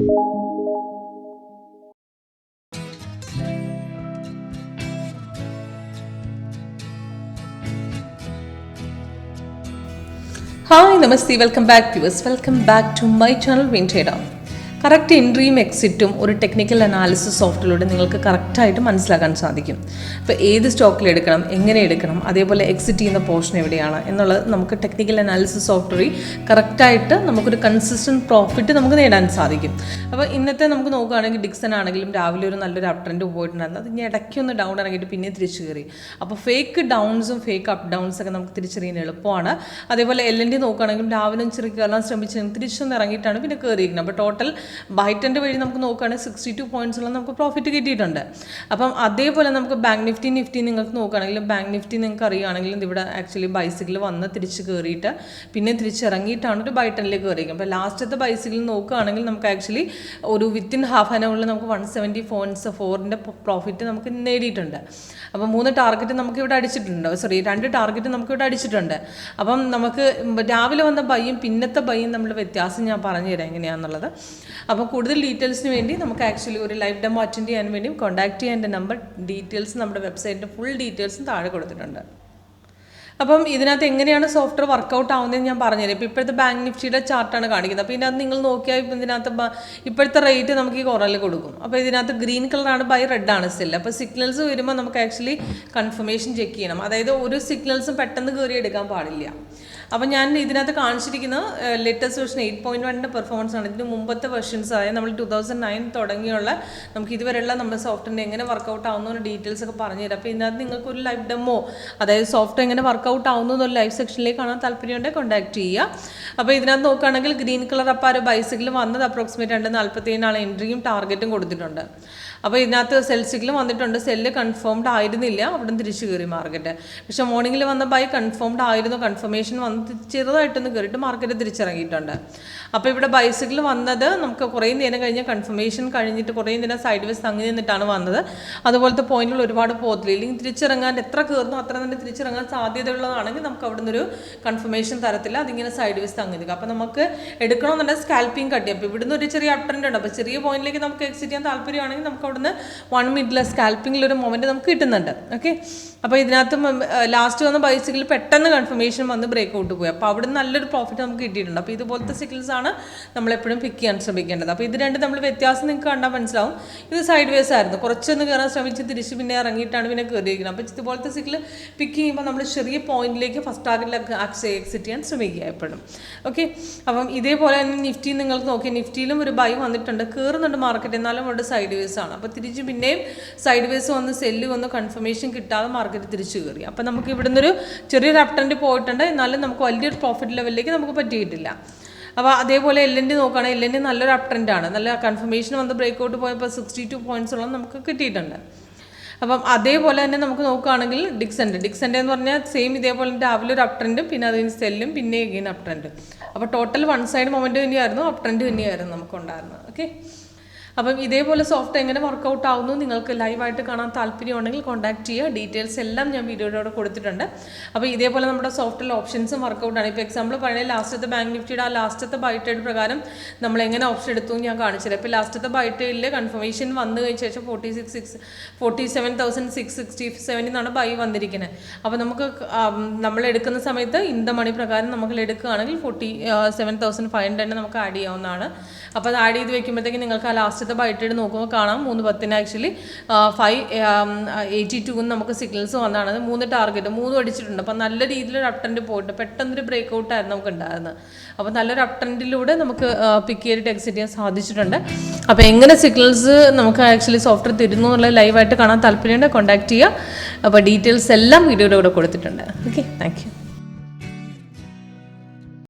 Hi, Namaste, welcome back viewers. Welcome back to my channel WinTrader. Correct എൻട്രിയും എക്സിറ്റും ഒരു technical analysis സോഫ്റ്റ്വെയറിലൂടെ നിങ്ങൾക്ക് കറക്റ്റായിട്ട് മനസ്സിലാക്കാൻ സാധിക്കും. അപ്പോൾ ഏത് സ്റ്റോക്കിൽ എടുക്കണം, എങ്ങനെ എടുക്കണം, അതേപോലെ എക്സിറ്റ് ചെയ്യുന്ന പോർഷൻ എവിടെയാണ് എന്നുള്ളത് നമുക്ക് ടെക്നിക്കൽ അനാലിസിസ് സോഫ്റ്റ്വെയറിൽ കറക്റ്റായിട്ട് നമുക്കൊരു കൺസിസ്റ്റൻറ്റ് പ്രോഫിറ്റ് നമുക്ക് നേടാൻ സാധിക്കും. അപ്പോൾ ഇന്നത്തെ നമുക്ക് നോക്കുകയാണെങ്കിൽ ഡിക്സൺ ആണെങ്കിലും രാവിലെ ഒരു നല്ലൊരു അപ് ട്രെൻഡ് പോയിട്ടുണ്ടായിരുന്നു. അത് ഇനി ഇടയ്ക്കൊന്ന് ഡൗൺ ഇറങ്ങിയിട്ട് പിന്നെ തിരിച്ചു കയറി. അപ്പോൾ ഫേക്ക് ഡൗൺസും ഫേക്ക് അപ്പ് ഡൗൺസൊക്കെ നമുക്ക് തിരിച്ചറിയാൻ എളുപ്പമാണ്. അതേപോലെ LND നോക്കുകയാണെങ്കിലും രാവിലെ ചെറിയ കയറാൻ ശ്രമിച്ച് തിരിച്ചൊന്ന് ഇറങ്ങിയിട്ടാണ് പിന്നെ കയറിയിരിക്കുന്നത്. അപ്പോൾ ടോട്ടൽ ബൈറ്റൻ്റെ വഴി നമുക്ക് നോക്കുകയാണെങ്കിൽ 62 പോയിൻറ്റ്സുള്ള നമുക്ക് പ്രോഫിറ്റ് കിട്ടിയിട്ടുണ്ട്. അപ്പം അതേപോലെ നമുക്ക് ബാങ്ക് നിഫ്റ്റി നിങ്ങൾക്ക് നോക്കുകയാണെങ്കിലും ബാങ്ക് നിഫ്റ്റി നിങ്ങൾക്ക് അറിയുകയാണെങ്കിലും ഇവിടെ ആക്ച്വലി ബൈസിക്കിൾ വന്ന് തിരിച്ച് കയറിയിട്ട് പിന്നെ തിരിച്ചിറങ്ങിയിട്ടാണ് ഒരു ബൈറ്റനിലേക്ക് കയറിയിരിക്കുന്നത്. അപ്പോൾ ലാസ്റ്റത്തെ ബൈസിക്കിൾ നോക്കുകയാണെങ്കിൽ നമുക്ക് ആക്ച്വലി ഒരു വിത്തിൻ ഹാഫ് ആൻ അവറിൽ നമുക്ക് 174.4 പ്രോഫിറ്റ് നമുക്ക് നേടിയിട്ടുണ്ട്. അപ്പം 3 ടാർഗറ്റ് നമുക്ക് ഇവിടെ അടിച്ചിട്ടുണ്ട്, 2 ടാർഗറ്റ് നമുക്ക് ഇവിടെ അടിച്ചിട്ടുണ്ട്. അപ്പം നമുക്ക് രാവിലെ വന്ന ബൈയും പിന്നത്തെ ബൈയും തമ്മിലുള്ള വ്യത്യാസം ഞാൻ പറഞ്ഞുതരാം എങ്ങനെയാണെന്നുള്ളത്. അപ്പോൾ കൂടുതൽ ഡീറ്റെയിൽസിന് വേണ്ടി നമുക്ക് ആക്ച്വലി ഒരു ലൈവ് ഡെമോ അറ്റൻഡ് ചെയ്യാൻ വേണ്ടി കോൺടാക്ട് ചെയ്യാൻ എൻ്റെ നമ്പർ ഡീറ്റെയിൽസ് നമ്മുടെ വെബ്സൈറ്റിൻ്റെ ഫുൾ ഡീറ്റെയിൽസും താഴെ കൊടുത്തിട്ടുണ്ട്. അപ്പം ഇതിനകത്ത് എങ്ങനെയാണ് സോഫ്റ്റ്വെയർ വർക്കൗട്ട് ആവുന്നതെന്ന് ഞാൻ പറഞ്ഞുതരാം. ഇപ്പോൾ ഇപ്പോഴത്തെ ബാങ്ക് നിഫ്റ്റിയുടെ ചാർട്ടാണ് കാണിക്കുന്നത്. അപ്പോൾ ഇതിനകത്ത് നിങ്ങൾ നോക്കിയാൽ ഇപ്പോൾ ഇതിനകത്ത് ഇപ്പോഴത്തെ റേറ്റ് നമുക്ക് ഈ കുറവിൽ കൊടുക്കും. അപ്പോൾ ഇതിനകത്ത് ഗ്രീൻ കളറാണ് ബൈ, റെഡ് ആണ് സെൽ. അപ്പോൾ സിഗ്നൽസ് വരുമ്പോൾ നമുക്ക് ആക്ച്വലി കൺഫർമേഷൻ ചെക്ക് ചെയ്യണം. അതായത് ഒരു സിഗ്നൽസും പെട്ടെന്ന് കയറി എടുക്കാൻ പാടില്ല. അപ്പം ഞാൻ ഇതിനകത്ത് കാണിച്ചിരിക്കുന്ന ലേറ്റസ്റ്റ് വെർഷൻ 8.1 പെർഫോമൻസ് ആണ്. ഇതിന് മുമ്പത്തെ വെർഷൻസ് ആയ നമ്മൾ 2009 തുടങ്ങിയുള്ള നമുക്ക് ഇതുവരെയുള്ള നമ്മുടെ സോഫ്റ്റ്വെയർ എങ്ങനെ വർക്കൗട്ട് ആവുന്ന ഡീറ്റെയിൽസ് ഒക്കെ പറഞ്ഞുതരാം. അപ്പോൾ ഇതിനകത്ത് നിങ്ങൾക്ക് ഒരു ലൈവ് ഡെമോ, അതായത് സോഫ്റ്റ്വെയർ എങ്ങനെ വർക്കൗട്ട് ആവുന്നു എന്നൊരു ലൈവ് സെക്ഷനിലേക്ക് കാണാൻ താല്പര്യമുണ്ടെങ്കിൽ കോൺടാക്ട് ചെയ്യുക. അപ്പോൾ ഇതിനകത്ത് നോക്കുകയാണെങ്കിൽ ഗ്രീൻ കളർ അപ്പോൾ ഒരു ബൈസിക്കിൾ വന്നത് അപ്രോക്സിമേറ്റ് 2:47 എൻട്രിയും ടാർഗറ്റും കൊടുത്തിട്ടുണ്ട്. അപ്പോൾ ഇതിനകത്ത് സെൽ സിഗ്നൽ വന്നിട്ടുണ്ട്. സെല്ല് കൺഫേംഡ് ആയിരുന്നില്ല, അവിടെ തിരിച്ചു കയറി മാർക്കറ്റ്. പക്ഷേ മോർണിംഗിൽ വന്ന ബൈ കൺഫേംഡ് ആയിരുന്നു, കൺഫർമേഷൻ വന്ന് ചെറുതായിട്ടൊന്ന് കയറിയിട്ട് മാർക്കറ്റ് തിരിച്ചിറങ്ങിയിട്ടുണ്ട്. അപ്പോൾ ഇവിടെ ബൈസിക്കിൾ വന്നത് നമുക്ക് കുറേ നേരം കഴിഞ്ഞ് കൺഫർമേഷൻ കഴിഞ്ഞിട്ട് കുറേ നേരം സൈഡ് വേസ് തങ്ങി നിന്നിട്ടാണ് വന്നത്. അതുപോലത്തെ പോയിന്റുകൾ ഒരുപാട് പോകത്തില്ല. ഇല്ലെങ്കിൽ തിരിച്ചിറങ്ങാൻ എത്ര കയറുന്നു അത്ര തന്നെ തിരിച്ചിറങ്ങാൻ സാധ്യതയുള്ളതാണെങ്കിൽ നമുക്ക് അവിടെ നിന്നൊരു കൺഫർമേഷൻ തരത്തില്ല, അതിങ്ങനെ സൈഡ് വേസ് തങ്ങി നിൽക്കുക. അപ്പോൾ നമുക്ക് എടുക്കണമെന്നുണ്ടെങ്കിൽ സ്കാൽപ്പിംഗ് കട്ടി. അപ്പോൾ ഇവിടുന്ന് ഒരു ചെറിയ അപ് ട്രെൻഡ് ഉണ്ട്. അപ്പോൾ ചെറിയ പോയിന്റിലേക്ക് നമുക്ക് എക്സിറ്റ് ചെയ്യാൻ താല്പര്യമാണെങ്കിൽ നമുക്ക് അവിടുന്ന് 1 മിനിറ്റിലെ സ്കാൽപ്പിങ്ങിലൊരു മൊമെൻറ്റ് നമുക്ക് കിട്ടുന്നുണ്ട്. ഓക്കെ, അപ്പോൾ ഇതിനകത്ത് ലാസ്റ്റ് വന്ന ബൈസിക്കിൾ പെട്ടെന്ന് കൺഫർമേഷൻ വന്ന് ബ്രേക്ക് ഔട്ട് പോയി. അപ്പോൾ അവിടെ നല്ലൊരു പ്രോഫിറ്റ് നമുക്ക് കിട്ടിയിട്ടുണ്ട്. അപ്പോൾ ഇതുപോലത്തെ സിഗ്നൽസ് ആണ് നമ്മളെപ്പോഴും പിക്ക് ചെയ്യാൻ ശ്രമിക്കേണ്ടത്. അപ്പോൾ ഇത് രണ്ടും നമ്മൾ വ്യത്യാസം നിങ്ങൾക്ക് കണ്ടാൽ മനസ്സിലാവും. ഇത് സൈഡ് വേസ് ആയിരുന്നു, കുറച്ചൊന്ന് കയറാൻ ശ്രമിച്ച് തിരിച്ച് പിന്നെ ഇറങ്ങിയിട്ടാണ് പിന്നെ കയറിയിരിക്കുന്നത്. അപ്പോൾ ഇതുപോലത്തെ സിഗ്നൽ പിക്ക് ചെയ്യുമ്പോൾ നമ്മൾ ചെറിയ പോയിന്റിലേക്ക് ഫസ്റ്റ് ടാർഗറ്റിലേക്ക് എക്സിറ്റ് ചെയ്യാൻ ശ്രമിക്കുക എപ്പോഴും. ഓക്കെ, അപ്പം ഇതേപോലെ തന്നെ നിഫ്റ്റി നിങ്ങൾക്ക് നോക്കി, നിഫ്റ്റിയിലും ഒരു ബൈ വന്നിട്ടുണ്ട്, കയറുന്നുണ്ട് മാർക്കറ്റ്, എന്നാലും അവിടെ സൈഡ് വേസ് ആണ്. അപ്പോൾ തിരിച്ച് പിന്നെയും സൈഡ് വേസ് വന്ന് സെല്ല് വന്ന് കൺഫർമേഷൻ കിട്ടാതെ മാർക്കറ്റ് തിരിച്ചു കയറി. അപ്പോൾ നമുക്ക് ഇവിടെ നിന്നൊരു ചെറിയൊരു അപ് ട്രെൻഡ് പോയിട്ടുണ്ട്, എന്നാലും നമുക്ക് വലിയൊരു പ്രോഫിറ്റ് ലെവലിലേക്ക് നമുക്ക് പറ്റിയിട്ടില്ല. അപ്പോൾ അതേപോലെ LND നോക്കുകയാണെങ്കിൽ LND നല്ലൊരു അപ് ട്രെൻഡാണ്, നല്ല കൺഫർമേഷൻ വന്ന് ബ്രേക്ക് ഔട്ട് പോയപ്പോൾ 62 പോയിൻറ്റ്സോളം നമുക്ക് കിട്ടിയിട്ടുണ്ട്. അപ്പം അതേപോലെ തന്നെ നമുക്ക് നോക്കുകയാണെങ്കിൽ ഡിക്സൻ്റെ എന്ന് പറഞ്ഞാൽ സെയിം ഇതേപോലെ രാവിലെ ഒരു അപ് ട്രെൻഡും പിന്നെ അതിന് സെല്ലും പിന്നെ എഗെയിൻ അപ് ട്രെൻഡ്. അപ്പോൾ ടോട്ടൽ 1 സൈഡ് മൊമെൻറ്റ് തന്നെയായിരുന്നു, അപ് ട്രെൻഡ് തന്നെയായിരുന്നു നമുക്കുണ്ടായിരുന്നത്. ഓക്കെ, അപ്പം ഇതേപോലെ സോഫ്റ്റ്വെയർ എങ്ങനെ വർക്കൗട്ട് ആവുന്നു നിങ്ങൾക്ക് ലൈവായിട്ട് കാണാൻ താല്പര്യമുണ്ടെങ്കിൽ കോൺടാക്ട് ചെയ്യുക. ഡീറ്റെയിൽസ് എല്ലാം ഞാൻ വീഡിയോയുടെ കൊടുത്തിട്ടുണ്ട്. അപ്പോൾ ഇതേപോലെ നമ്മുടെ സോഫ്റ്റ്വെയർ ഓപ്ഷൻസും വർക്കൗട്ടാണ്. ഇപ്പോൾ എക്സാമ്പിൾ പറയുന്നത് ലാസ്റ്റത്തെ ബാങ്ക് നിഫ്റ്റിയുടെ ആ ലാസ്റ്റത്തെ ബൈ ട്രേഡ് പ്രകാരം നമ്മൾ എങ്ങനെ ഓപ്ഷൻ എടുത്തു ഞാൻ കാണിച്ചത്. ഇപ്പോൾ ലാസ്റ്റത്തെ ബൈ ട്രേഡിൽ കൺഫർമേഷൻ വന്നു കഴിഞ്ഞ ശേഷം 47,667 എന്നാണ് ബൈ വന്നിരിക്കുന്നത്. അപ്പോൾ നമുക്ക് നമ്മൾ എടുക്കുന്ന സമയത്ത് ഇൻ ദ മണി പ്രകാരം നമ്മൾ എടുക്കുകയാണെങ്കിൽ 47,500 നമുക്ക് ആഡ് ചെയ്യാവുന്നതാണ്. അപ്പോൾ അത് ആഡ് ചെയ്ത് വെക്കുമ്പോഴത്തേക്ക് നിങ്ങൾക്ക് ആ ലാസ്റ്റത്തെ ബൈ ട്രേഡ് നോക്കുമ്പോൾ കാണാം 3:10 ആക്ച്വലി 582 നമുക്ക് സിഗ്നൽസ് വന്നതാണ്. 3 ടാർഗറ്റ് 3 അടിച്ചിട്ടുണ്ട്. അപ്പോൾ നല്ല രീതിയിലൊരു അപ് ട്രെൻഡ് പോയിട്ട് പെട്ടെന്നൊരു ബ്രേക്ക് ഔട്ട് ആയിരുന്നു നമുക്ക് ഉണ്ടായിരുന്നത്. അപ്പോൾ നല്ലൊരു അപ് ട്രെൻഡിലൂടെ നമുക്ക് പിക്ക് ചെയ്തിട്ട് എക്സിറ്റ് ചെയ്യാൻ സാധിച്ചിട്ടുണ്ട്. അപ്പോൾ എങ്ങനെ സിഗ്നൽസ് നമുക്ക് ആക്ച്വലി സോഫ്റ്റ്വെയർ തരുന്നു എന്നുള്ള ലൈവായിട്ട് കാണാൻ താല്പര്യമുണ്ട്, കോൺടാക്ട് ചെയ്യുക. അപ്പോൾ ഡീറ്റെയിൽസ് എല്ലാം വീഡിയോയുടെ കൂടെ കൊടുത്തിട്ടുണ്ട്. Okay, thank you.